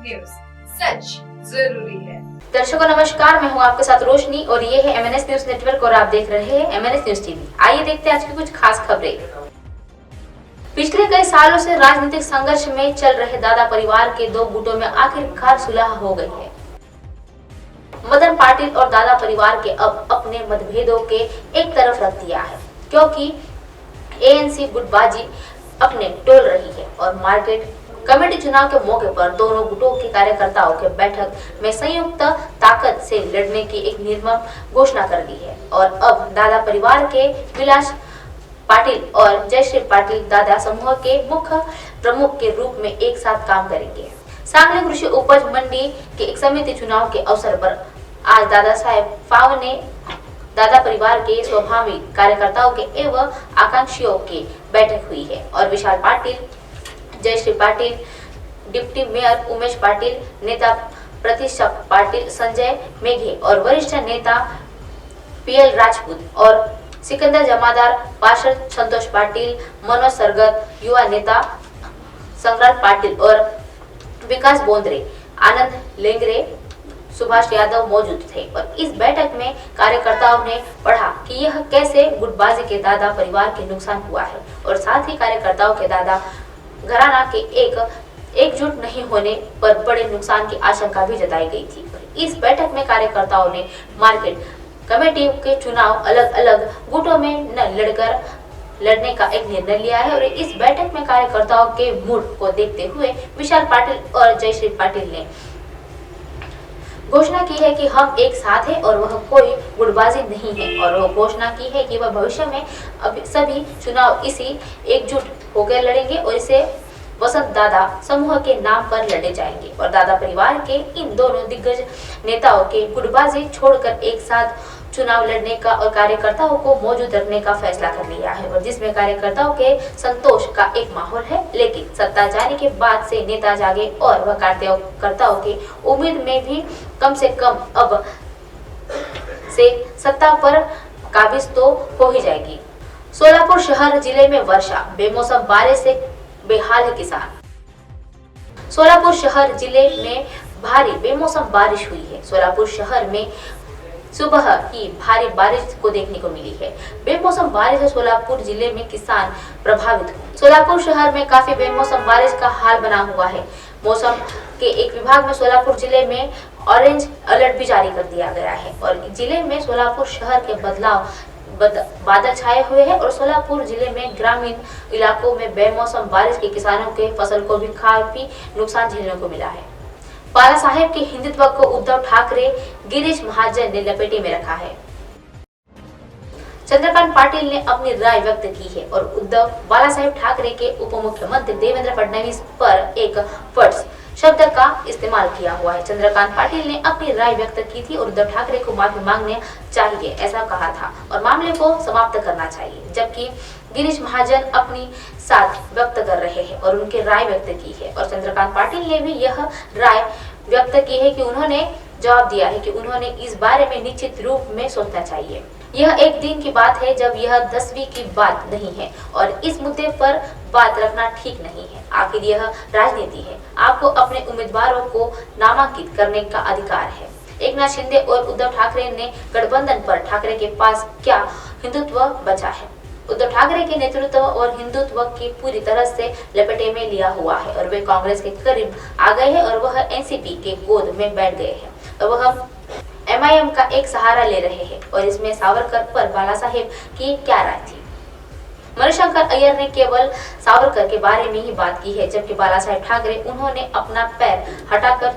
News, सच जरूरी है। दर्शकों नमस्कार, मैं हूं आपके साथ रोशनी और ये है MNS न्यूज नेटवर्क और आप देख रहे हैं MNS न्यूज टीवी। आइए देखते हैं आज की कुछ खास खबरें। पिछले कई सालों से राजनीतिक संघर्ष में चल रहे दादा परिवार के दो गुटों में आखिरकार सुलह हो गई है। मदन पाटिल और दादा परिवार के अब अपने मतभेदों के एक तरफ रख दिया है, क्योंकि ANC गुटबाजी अपने टोल रही है और मार्केट कमेटी चुनाव के मौके पर दोनों गुटों के कार्यकर्ताओं के बैठक में संयुक्त ताकत से लड़ने की एक निर्मम घोषणा कर दी है। और अब दादा परिवार के विलास पाटिल और जयश्री पाटिल दादा समूह के मुख्य प्रमुख के रूप में एक साथ काम करेंगे। सांगली कृषि उपज मंडी के एक समिति चुनाव के अवसर पर आज दादा साहेब फाव ने दादा परिवार के स्वाभाविक कार्यकर्ताओं के एवं आकांक्षियों की बैठक हुई है और विशाल पाटिल, जयश्री पाटिल, डिप्टी मेयर उमेश पाटिल, नेता प्रतीक्षा पाटिल, संजय मेघे और वरिष्ठ नेता PL राजपूत और सिकंदर जमादार, पार्षद संतोष पाटिल, मनोज सरगत, युवा नेता संग्राम पाटिल और विकास बोंद्रे, आनंद लेंगरे, सुभाष यादव मौजूद थे। और इस बैठक में कार्यकर्ताओं ने पढ़ा कि यह कैसे गुटबाजी के दादा परिवार के नुकसान हुआ है और साथ ही कार्यकर्ताओं के दादा घराना के एकजुट नहीं होने पर बड़े नुकसान की आशंका भी जताई गई थी। इस बैठक में कार्यकर्ताओं ने मार्केट कमेटी के चुनाव अलग अलग गुटों में न लड़ने का एक निर्णय लिया है और इस बैठक में कार्यकर्ताओं के मूड को देखते हुए विशाल पाटिल और जयश्री पाटिल ने घोषणा की है कि हम एक साथ हैं और वह कोई गुटबाजी नहीं है। और वह घोषणा की है कि वह भविष्य में अब सभी चुनाव इसी एकजुट होकर लड़ेंगे और इसे वसंत दादा समूह के नाम पर लड़े जाएंगे। और दादा परिवार के इन दोनों दिग्गज नेताओं के गुटबाजी छोड़कर एक साथ चुनाव लड़ने का और कार्यकर्ताओं को मौजूद रखने का फैसला कर लिया है और जिसमें कार्यकर्ताओं के संतोष का एक माहौल है। लेकिन सत्ता जाने के बाद से नेता जागे और वह कार्यकर्ताओं की उम्मीद में भी कम से कम अब से सत्ता पर काबिज तो हो ही जाएगी। सोलापुर शहर जिले में वर्षा, बेमौसम बारिश से बेहाल है किसान। सोलापुर शहर जिले में भारी बेमौसम बारिश हुई है। सोलापुर शहर में सुबह ही भारी बारिश को देखने को मिली है। बेमौसम बारिश से सोलापुर जिले में किसान प्रभावित हुए। सोलापुर शहर में काफी बेमौसम बारिश का हाल बना हुआ है। मौसम के एक विभाग में सोलापुर जिले में ऑरेंज अलर्ट भी जारी कर दिया गया है और जिले में सोलापुर शहर के बादल छाए हुए हैं और सोलापुर जिले में ग्रामीण इलाकों में बेमौसम बारिश के किसानों के फसल को भी काफी नुकसान झेलने को मिला है। बाला साहेब के हिंदुत्व को उद्धव ठाकरे, गिरीश महाजन ने लपेटे में रखा है। चंद्रकांत पाटिल ने अपनी राय व्यक्त की है और उद्धव बाला साहेब ठाकरे के उप मुख्यमंत्री देवेंद्र फडणवीस पर एक फर्ज शब्द का इस्तेमाल किया हुआ है। चंद्रकांत पाटिल ने अपनी राय व्यक्त की थी और उद्धव ठाकरे को माफी मांगने चाहिए ऐसा कहा था और मामले को समाप्त करना चाहिए, जबकि गिरीश महाजन अपनी साथ व्यक्त कर रहे हैं और उनकी राय व्यक्त की है। और चंद्रकांत पाटिल ने भी यह राय व्यक्त की है कि उन्होंने जवाब दिया है कि उन्होंने इस बारे में निश्चित रूप में सोचना चाहिए। यह एक दिन की बात है जब यह 10वीं की बात नहीं है और इस मुद्दे पर बात रखना ठीक नहीं है। आखिर यह राजनीति है, आपको अपने उम्मीदवारों को नामांकित करने का अधिकार है। एकनाथ शिंदे और उद्धव ठाकरे ने गठबंधन पर ठाकरे के पास क्या हिंदुत्व बचा है। उद्धव ठाकरे के नेतृत्व और हिंदुत्व की पूरी तरह से लपेटे में लिया हुआ है और वे कांग्रेस के करीब आ गए हैं और वह NCP के गोद में बैठ गए हैं और वह MIM का एक सहारा ले रहे हैं। और इसमें सावरकर पर बाला साहेब की क्या राय थी। मणिशंकर अय्यर ने केवल सावरकर के बारे में ही बात की है, जबकि बाला साहेब ठाकरे उन्होंने अपना पैर हटाकर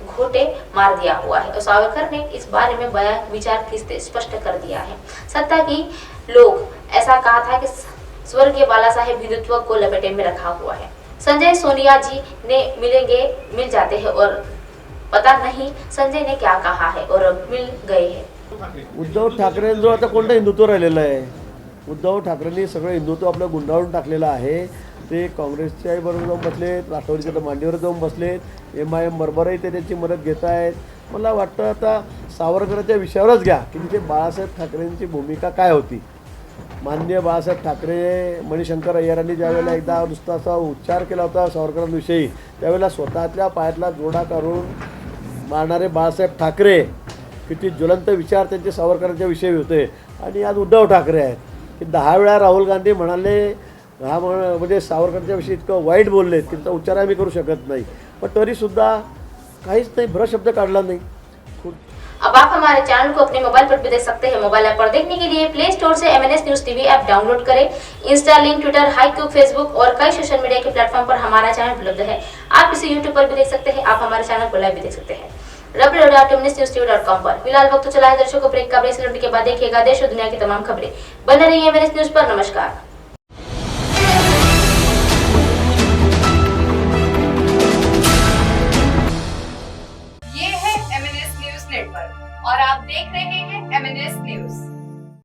घोटे मार दिया हुआ है और सावरकर ने इस बारे में बयान विचार स्पष्ट कर दिया है। सत्ता की लोग ऐसा कहा था कि स्वर्गीय बाला साहेब हिंदुत्व को लपेटे में रखा हुआ है। संजय सोनिया जी ने मिल जाते हैं और पता नहीं संजय ने क्या कहा है और मिल गए हैं। उद्धव ठाकरे जो आता कोणतं हिंदुत्व राहिलेलं आहे, उद्धव ठाकरेंनी सगळं हिंदुत्व आपलं गुंडाळून टाकलेलं आहे। ते काँग्रेसच्याही बरोबर जाऊन बसलेत, राष्ट्रवादीच्या मांडीवर जाऊन बसलेत, MIM बरोबरही ते त्यांची मदत घेत आहेत। मला वाटतं आता सावरकरांच्या विषयावरच घ्या की तिथे बाळासाहेब ठाकरेंची भूमिका काय होती। माननीय बाळासाहेब ठाकरे मणिशंकर अय्यरांनी ज्यावेळेला एकदा नुसता असा उच्चार केला होता सावरकरांविषयी, त्यावेळेला स्वतःतल्या पायातला जोडा काढून मारणारे बाळासाहेब ठाकरे किती ज्वलंत विचार त्यांचे सावरकरांच्या विषयी होते. आणि आज उद्धव ठाकरे आहेत की 10 वेळा राहुल गांधी म्हणाले हा म्हणजे सावरकरांच्या विषयी इतकं वाईट बोललेत की त्याचा उच्चार आम्ही करू शकत नाही, पण तरीसुद्धा काहीच नाही, भ्रशब्द काढला नाही. अब आप हमारे चैनल को अपने मोबाइल पर भी देख सकते हैं। मोबाइल ऐप पर देखने के लिए प्ले स्टोर से MNS news TV app download करें। इंस्टा, लिंक, ट्विटर, हाइक्यू, फेसबुक और कई सोशल मीडिया के प्लेटफॉर्म पर हमारा चैनल उपलब्ध है। आप इसे यूट्यूब पर भी देख सकते हैं। आप हमारे चैनल को लाइव भी देख सकते हैं www.mnsnewstv.com पर। फिलहाल वक्त तो चला है दर्शकों ब्रेक का। ब्रेक से लौटने के बाद देखिएगा देश और दुनिया की तमाम खबरें। बने रहिए MNS न्यूज पर। नमस्कार। ये है MNS न्यूज नेटवर्क और आप देख रहे हैं